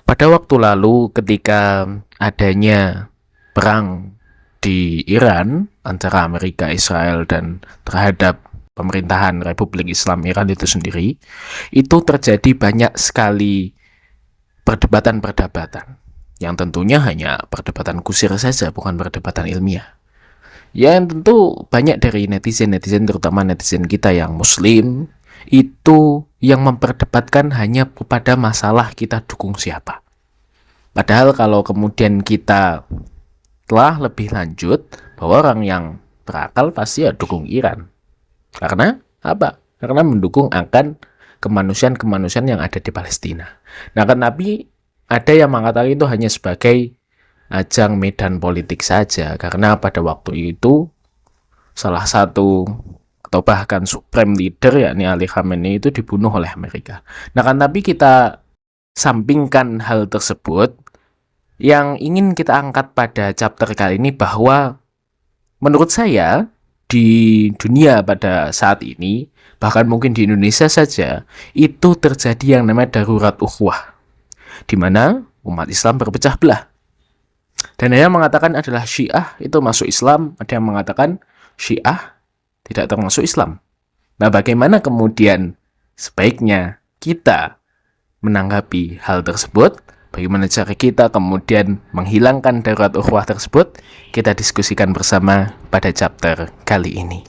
Pada waktu lalu ketika adanya perang di Iran antara Amerika, Israel, dan terhadap pemerintahan Republik Islam Iran itu sendiri, itu terjadi banyak sekali perdebatan-perdebatan yang tentunya hanya perdebatan kusir saja, bukan perdebatan ilmiah. Ya, yang tentu banyak dari netizen-netizen, terutama netizen kita yang muslim, itu yang memperdebatkan hanya kepada masalah kita dukung siapa. Padahal kalau kemudian kita telah lebih lanjut, bahwa orang yang berakal pasti ya dukung Iran. Karena apa? Karena mendukung akan kemanusiaan-kemanusiaan yang ada di Palestina. Nah, kan Nabi ada yang mengatakan itu hanya sebagai ajang medan politik saja, karena pada waktu itu salah satu atau bahkan supreme leader yakni Ali Khamenei itu dibunuh oleh Amerika. Nah, kan tapi kita sampingkan hal tersebut, yang ingin kita angkat pada chapter kali ini bahwa menurut saya di dunia pada saat ini, bahkan mungkin di Indonesia saja, itu terjadi yang namanya darurat ukhuwah, di mana umat Islam berpecah belah. Dan ada yang mengatakan adalah Syiah itu masuk Islam, ada yang mengatakan Syiah tidak termasuk Islam. Nah, bagaimana kemudian sebaiknya kita menanggapi hal tersebut? Bagaimana cara kita kemudian menghilangkan darurat ukhuwah tersebut? Kita diskusikan bersama pada chapter kali ini.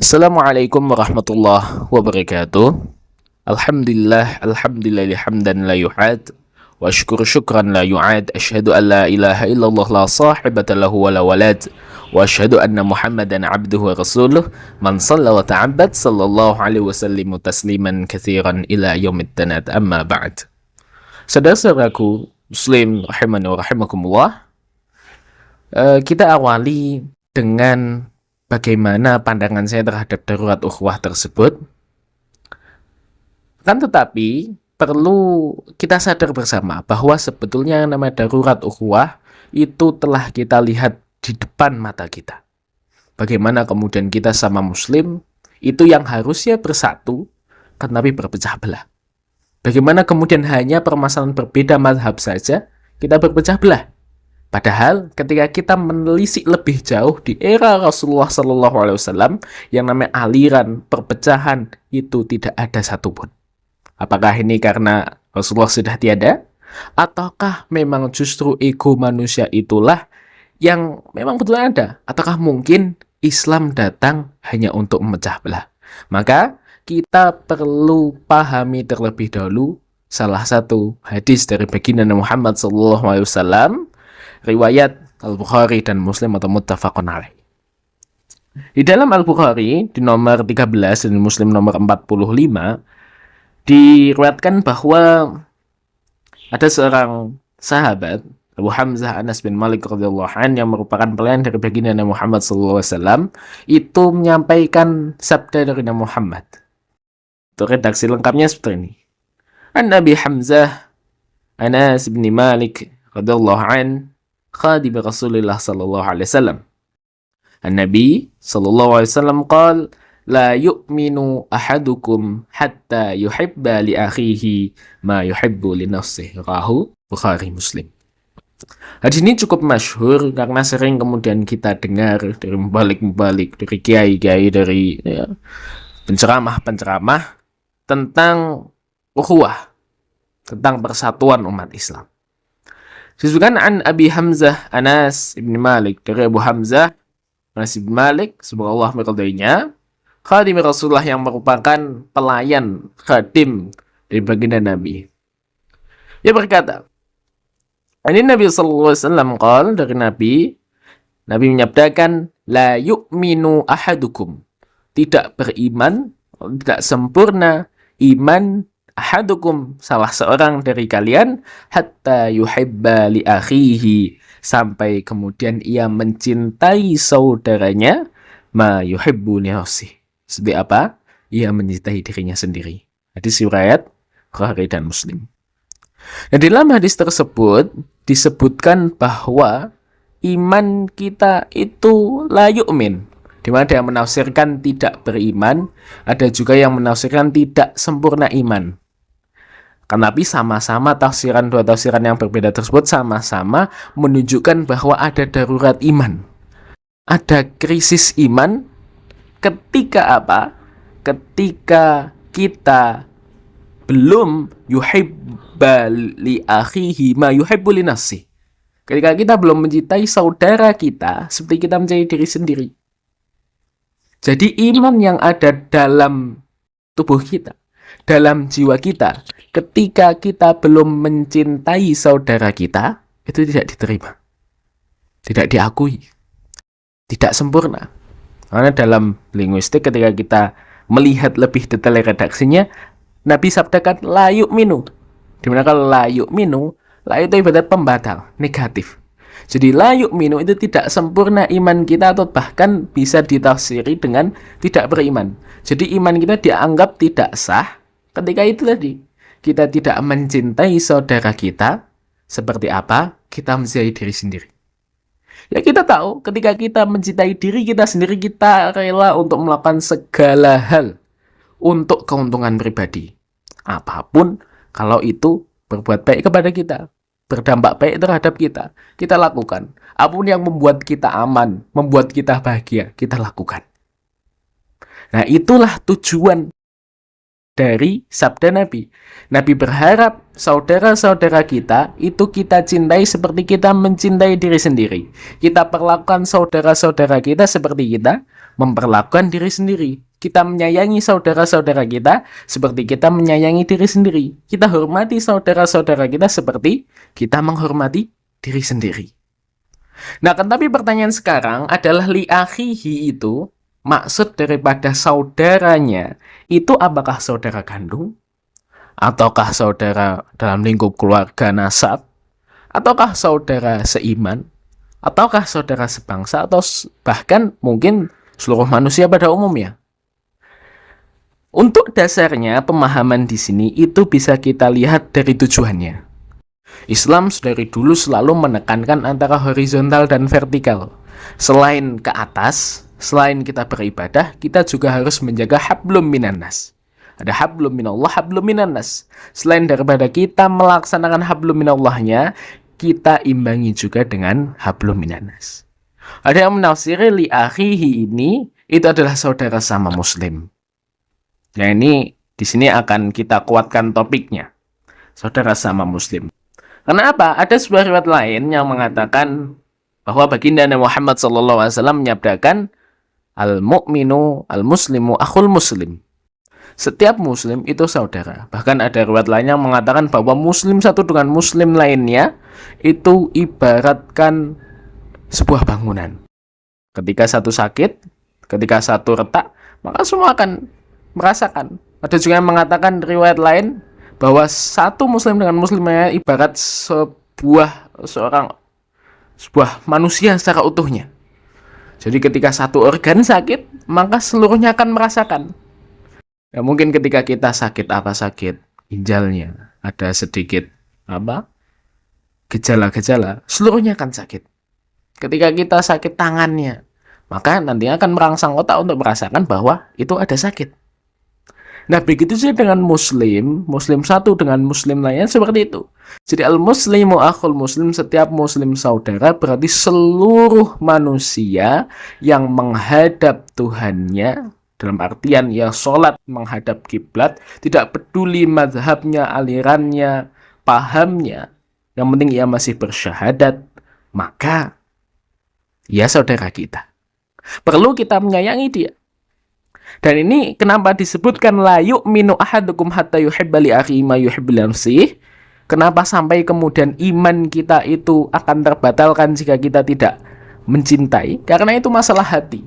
Assalamualaikum warahmatullahi wabarakatuh. Alhamdulillah hamdan la yuhad wa syukran la yu'ad. Asyhadu an la ilaha illallah la sahibata lahu wa la walad wa asyhadu anna Muhammadan abduhu wa rasuluh man shalla wa ta'abbad sallallahu alaihi wasallam tasliman katsiran ila yaumit tanad. Amma ba'd. Saudara-saudaraku muslim rahimani wa rahimakumullah, kita awali dengan bagaimana pandangan saya terhadap darurat ukhuwah tersebut. Kan tetapi perlu kita sadar bersama bahwa sebetulnya yang namanya darurat ukhuwah itu telah kita lihat di depan mata kita. Bagaimana kemudian kita sama muslim itu yang harusnya bersatu, tetapi berpecah belah. Bagaimana kemudian hanya permasalahan berbeda mazhab saja kita berpecah belah. Padahal ketika kita menelisik lebih jauh di era Rasulullah SAW, yang namanya aliran perpecahan itu tidak ada satupun. Apakah ini karena Rasulullah sudah tiada? Ataukah memang justru ego manusia itulah yang memang betul ada? Ataukah mungkin Islam datang hanya untuk memecah belah? Maka kita perlu pahami terlebih dahulu salah satu hadis dari baginda Muhammad SAW, riwayat Al-Bukhari dan Muslim atau muttafaqun alaih. Di dalam Al-Bukhari di nomor 13 dan Muslim nomor 45 diriwayatkan bahwa ada seorang sahabat Abu Hamzah Anas bin Malik radhiyallahu anhu yang merupakan pelayan dari baginda Muhammad SAW, itu menyampaikan sabda dari Nabi Muhammad. Itu redaksi lengkapnya seperti ini. An Nabi Hamzah Anas bin Malik radhiyallahu anhu khadim Rasulullah sallallahu alaihi wasallam. An-Nabi sallallahu alaihi wasallam qala la yu'minu ahadukum hatta yuhibba li akhihi ma yuhibbu li nafsihi. Rawahu Bukhari Muslim. Hadis ini cukup masyhur karena sering kemudian kita dengar dari mubalik-mubalik, dari kiai-kiai, dari penceramah-penceramah tentang ukhuwah, tentang persatuan umat Islam. Disebutkan an Abi Hamzah Anas ibn Malik, dari Abu Hamzah Anas ibn Malik, semoga Allah meridainya, khadim Rasulullah yang merupakan pelayan khadim dari baginda Nabi. Dia berkata, ini Nabi sallallahu alaihi wasallam qala, dari Nabi menyabdakan, la yu'minu ahadukum, tidak beriman, tidak sempurna iman ahadukum, salah seorang dari kalian, hatta yuhibba li akhihi, sampai kemudian ia mencintai saudaranya, ma yuhibbu li nafsihi, seperti apa ia mencintai dirinya sendiri. Hadis riwayat Bukhari dan Muslim. Nah, di dalam hadis tersebut disebutkan bahwa iman kita itu la yu'min, di mana ada yang menafsirkan tidak beriman, ada juga yang menafsirkan tidak sempurna iman. Tapi sama-sama dua tafsiran yang berbeda tersebut sama-sama menunjukkan bahwa ada darurat iman. Ada krisis iman ketika apa? Ketika kita belum yuhibba li akhihi ma yuhibbu li nafsihi. Ketika kita belum mencintai saudara kita seperti kita mencintai diri sendiri. Jadi iman yang ada dalam tubuh kita, dalam jiwa kita, ketika kita belum mencintai saudara kita, itu tidak diterima, tidak diakui, tidak sempurna. Karena dalam linguistik ketika kita melihat lebih detail redaksinya, Nabi sabdakan la yu'minu. Dimana kalau la yu'minu, la itu ibarat pembatal, negatif. Jadi la yu'minu itu tidak sempurna iman kita, atau bahkan bisa ditafsiri dengan tidak beriman. Jadi iman kita dianggap tidak sah ketika itu tadi. Kita tidak mencintai saudara kita. Seperti apa? Kita mencintai diri sendiri. Ya kita tahu ketika kita mencintai diri kita sendiri, kita rela untuk melakukan segala hal untuk keuntungan pribadi. Apapun kalau itu berbuat baik kepada kita, berdampak baik terhadap kita, kita lakukan. Apapun yang membuat kita aman, membuat kita bahagia, kita lakukan. Nah, itulah tujuan dari sabda Nabi. Nabi berharap saudara-saudara kita itu kita cintai seperti kita mencintai diri sendiri. Kita perlakukan saudara-saudara kita seperti kita memperlakukan diri sendiri. Kita menyayangi saudara-saudara kita seperti kita menyayangi diri sendiri. Kita hormati saudara-saudara kita seperti kita menghormati diri sendiri. Nah, tapi pertanyaan sekarang adalah li akhihi itu, maksud daripada saudaranya itu apakah saudara kandung? Ataukah saudara dalam lingkup keluarga nasab? Ataukah saudara seiman? Ataukah saudara sebangsa? Atau bahkan mungkin seluruh manusia pada umumnya? Untuk dasarnya pemahaman di sini itu bisa kita lihat dari tujuannya. Islam dari dulu selalu menekankan antara horizontal dan vertikal. Selain ke atas, selain kita beribadah, kita juga harus menjaga hablum minannas. Ada hablum minallah, hablum minannas. Selain daripada kita melaksanakan hablum minallahnya, kita imbangi juga dengan hablum minannas. Ada yang menafsiri li akhihi ini itu adalah saudara sama muslim. Nah, ini di sini akan kita kuatkan topiknya, saudara sama muslim. Karena apa? Ada sebuah riwayat lain yang mengatakan bahwa baginda Nabi Muhammad SAW menyabdakan al-mu'minu al-muslimu akhul muslim. Setiap muslim itu saudara. Bahkan ada riwayat lain yang mengatakan bahwa muslim satu dengan muslim lainnya itu ibaratkan sebuah bangunan. Ketika satu sakit, ketika satu retak, maka semua akan merasakan. Ada juga yang mengatakan riwayat lain bahwa satu muslim dengan muslimnya ibarat sebuah manusia secara utuhnya. Jadi ketika satu organ sakit, maka seluruhnya akan merasakan. Ya, mungkin ketika kita sakit ginjalnya, ada sedikit gejala-gejala, seluruhnya akan sakit. Ketika kita sakit tangannya, maka nantinya akan merangsang otak untuk merasakan bahwa itu ada sakit. Nah, begitu saja dengan muslim satu dengan muslim lainnya seperti itu. Jadi al-muslimu akhul muslim, setiap muslim saudara, berarti seluruh manusia yang menghadap Tuhannya, dalam artian ya sholat menghadap kiblat, tidak peduli mazhabnya, alirannya, pahamnya, yang penting ia masih bersyahadat, maka ia saudara kita. Perlu kita menyayangi dia. Dan ini kenapa disebutkan la yu'minu ahadukum hatta yuhibba li akhihi ma yuhibbu li nafsihi? Kenapa sampai kemudian iman kita itu akan terbatalkan jika kita tidak mencintai? Karena itu masalah hati.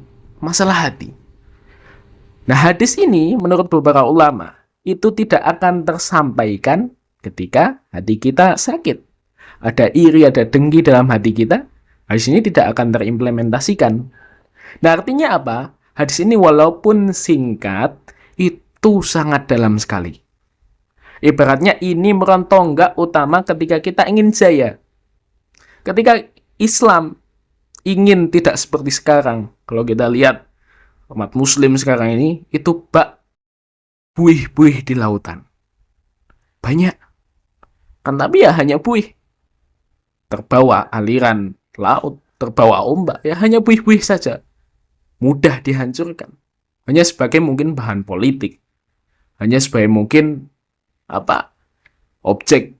Nah, hadis ini menurut beberapa ulama itu tidak akan tersampaikan ketika hati kita sakit. Ada iri, ada dengki dalam hati kita. Hadis ini tidak akan terimplementasikan. Nah, artinya apa? Hadis ini walaupun singkat, itu sangat dalam sekali. Ibaratnya ini merontonggak utama ketika kita ingin jaya. Ketika Islam ingin tidak seperti sekarang, kalau kita lihat umat muslim sekarang ini, itu bak buih-buih di lautan. Banyak. Kan tapi ya hanya buih. Terbawa aliran laut, terbawa ombak, ya hanya buih-buih saja. Mudah dihancurkan. Hanya sebagai mungkin bahan politik. Hanya sebagai mungkin objek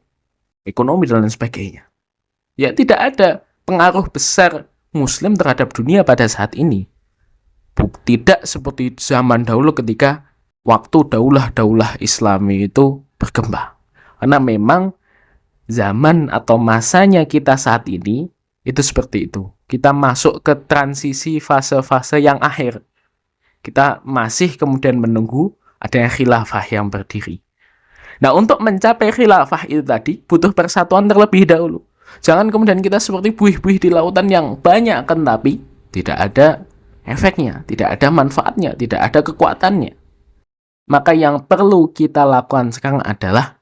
ekonomi dan lain sebagainya. Ya tidak ada pengaruh besar Muslim terhadap dunia pada saat ini. Tidak seperti zaman dahulu ketika waktu daulah-daulah Islami itu berkembang. Karena memang zaman atau masanya kita saat ini itu seperti itu. Kita masuk ke transisi fase-fase yang akhir. Kita masih kemudian menunggu adanya khilafah yang berdiri. Nah, untuk mencapai khilafah itu tadi butuh persatuan terlebih dahulu. Jangan kemudian kita seperti buih-buih di lautan yang banyak kan tapi tidak ada efeknya, tidak ada manfaatnya, tidak ada kekuatannya. Maka yang perlu kita lakukan sekarang adalah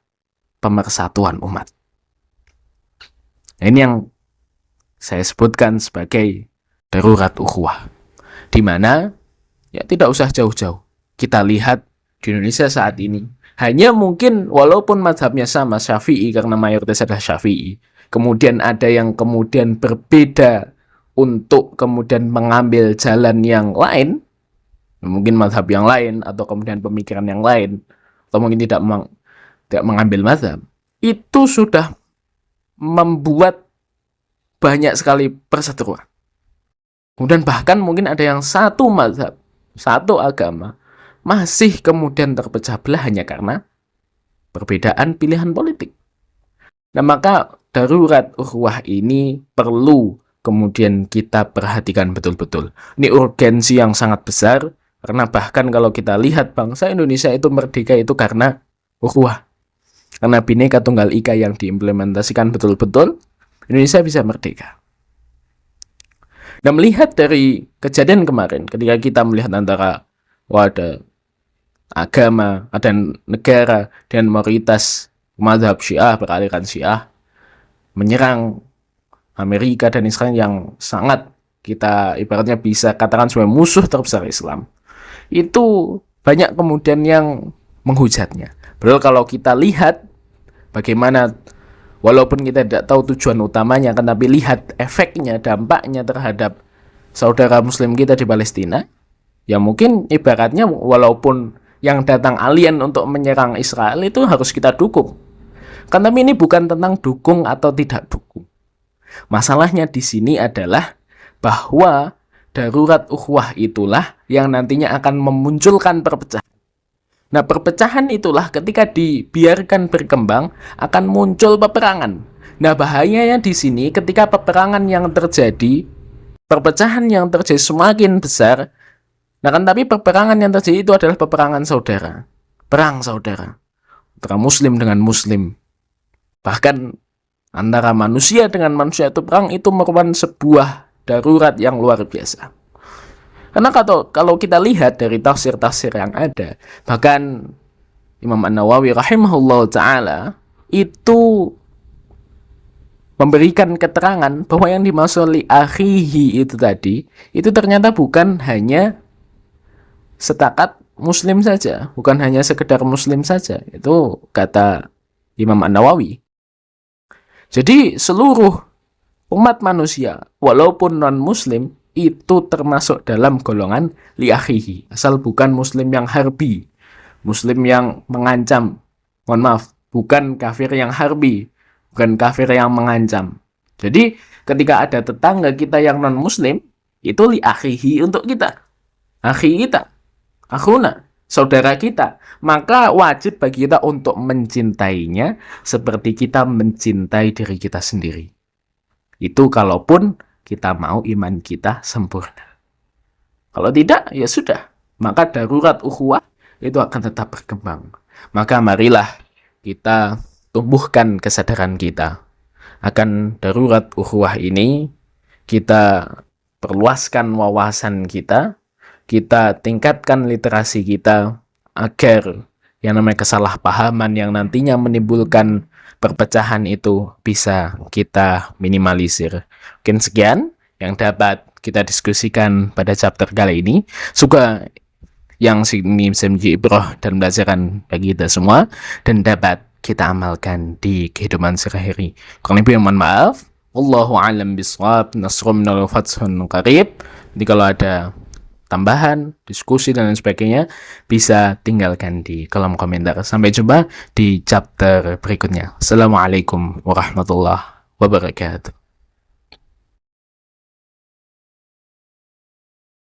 pemersatuan umat. Nah, ini yang saya sebutkan sebagai darurat ukhuwah. Di mana ya tidak usah jauh-jauh. Kita lihat di Indonesia saat ini hanya mungkin walaupun mazhabnya sama Syafi'i karena mayoritas adalah Syafi'i. Kemudian ada yang kemudian berbeda untuk kemudian mengambil jalan yang lain. Mungkin mazhab yang lain atau kemudian pemikiran yang lain. Atau mungkin tidak mengambil mazhab. Itu sudah membuat banyak sekali perseteruan. Kemudian bahkan mungkin ada yang satu mazhab, satu agama masih kemudian terpecah belah hanya karena perbedaan pilihan politik. Nah, maka darurat ukhuwah ini perlu kemudian kita perhatikan betul-betul. Ini urgensi yang sangat besar, karena bahkan kalau kita lihat bangsa Indonesia itu merdeka itu karena ukhuwah. Karena Bhinneka Tunggal Ika yang diimplementasikan betul-betul, Indonesia bisa merdeka. Nah, melihat dari kejadian kemarin, ketika kita melihat antara ada agama, ada negara dan mayoritas mazhab Syiah beraliran Syiah menyerang Amerika dan Israel yang sangat kita ibaratnya bisa katakan sebagai musuh terbesar Islam. Itu banyak kemudian yang menghujatnya. Padahal kalau kita lihat bagaimana walaupun kita tidak tahu tujuan utamanya, tapi lihat efeknya, dampaknya terhadap saudara muslim kita di Palestina, ya mungkin ibaratnya walaupun yang datang alien untuk menyerang Israel itu harus kita dukung. Karena ini bukan tentang dukung atau tidak dukung. Masalahnya di sini adalah bahwa darurat ukhuwah itulah yang nantinya akan memunculkan perpecahan. Nah, perpecahan itulah ketika dibiarkan berkembang akan muncul peperangan. Nah, bahayanya di sini ketika peperangan yang terjadi, perpecahan yang terjadi semakin besar. Nah, kan tapi peperangan yang terjadi itu adalah peperangan saudara. Perang saudara. Antara muslim dengan muslim. Bahkan antara manusia dengan manusia itu perang itu merupakan sebuah darurat yang luar biasa. Karena kalau kita lihat dari tafsir-tafsir yang ada, bahkan Imam An-Nawawi rahimahullah ta'ala itu memberikan keterangan bahwa yang dimaksud li akhihi itu tadi, itu ternyata bukan hanya setakat muslim saja, bukan hanya sekedar muslim saja. Itu kata Imam An-Nawawi. Jadi seluruh umat manusia, walaupun non-muslim, itu termasuk dalam golongan li akhihi. Asal bukan muslim yang harbi, muslim yang mengancam. Mohon maaf, bukan kafir yang harbi, bukan kafir yang mengancam. Jadi ketika ada tetangga kita yang non-muslim, itu li akhihi untuk kita. Akhi kita, akhuna, saudara kita. Maka wajib bagi kita untuk mencintainya seperti kita mencintai diri kita sendiri. Itu kalaupun kita mau iman kita sempurna. Kalau tidak, ya sudah. Maka darurat ukhuwah itu akan tetap berkembang. Maka marilah kita tumbuhkan kesadaran kita akan darurat ukhuwah ini. Kita perluaskan wawasan kita tingkatkan literasi kita agar yang namanya kesalahpahaman yang nantinya menimbulkan perpecahan itu bisa kita minimalisir. Mungkin sekian yang dapat kita diskusikan pada chapter kali ini. Semoga yang ini bisa menjadi ibrah dan pelajaran bagi kita semua dan dapat kita amalkan di kehidupan sehari-hari. Kurang lebih mohon maaf. Wallahu a'lam bishawab. Nasrun minal fathun qarib. Jadi kalau ada tambahan, diskusi dan lain sebagainya bisa tinggalkan di kolom komentar. Sampai jumpa di chapter berikutnya. Assalamualaikum warahmatullahi wabarakatuh.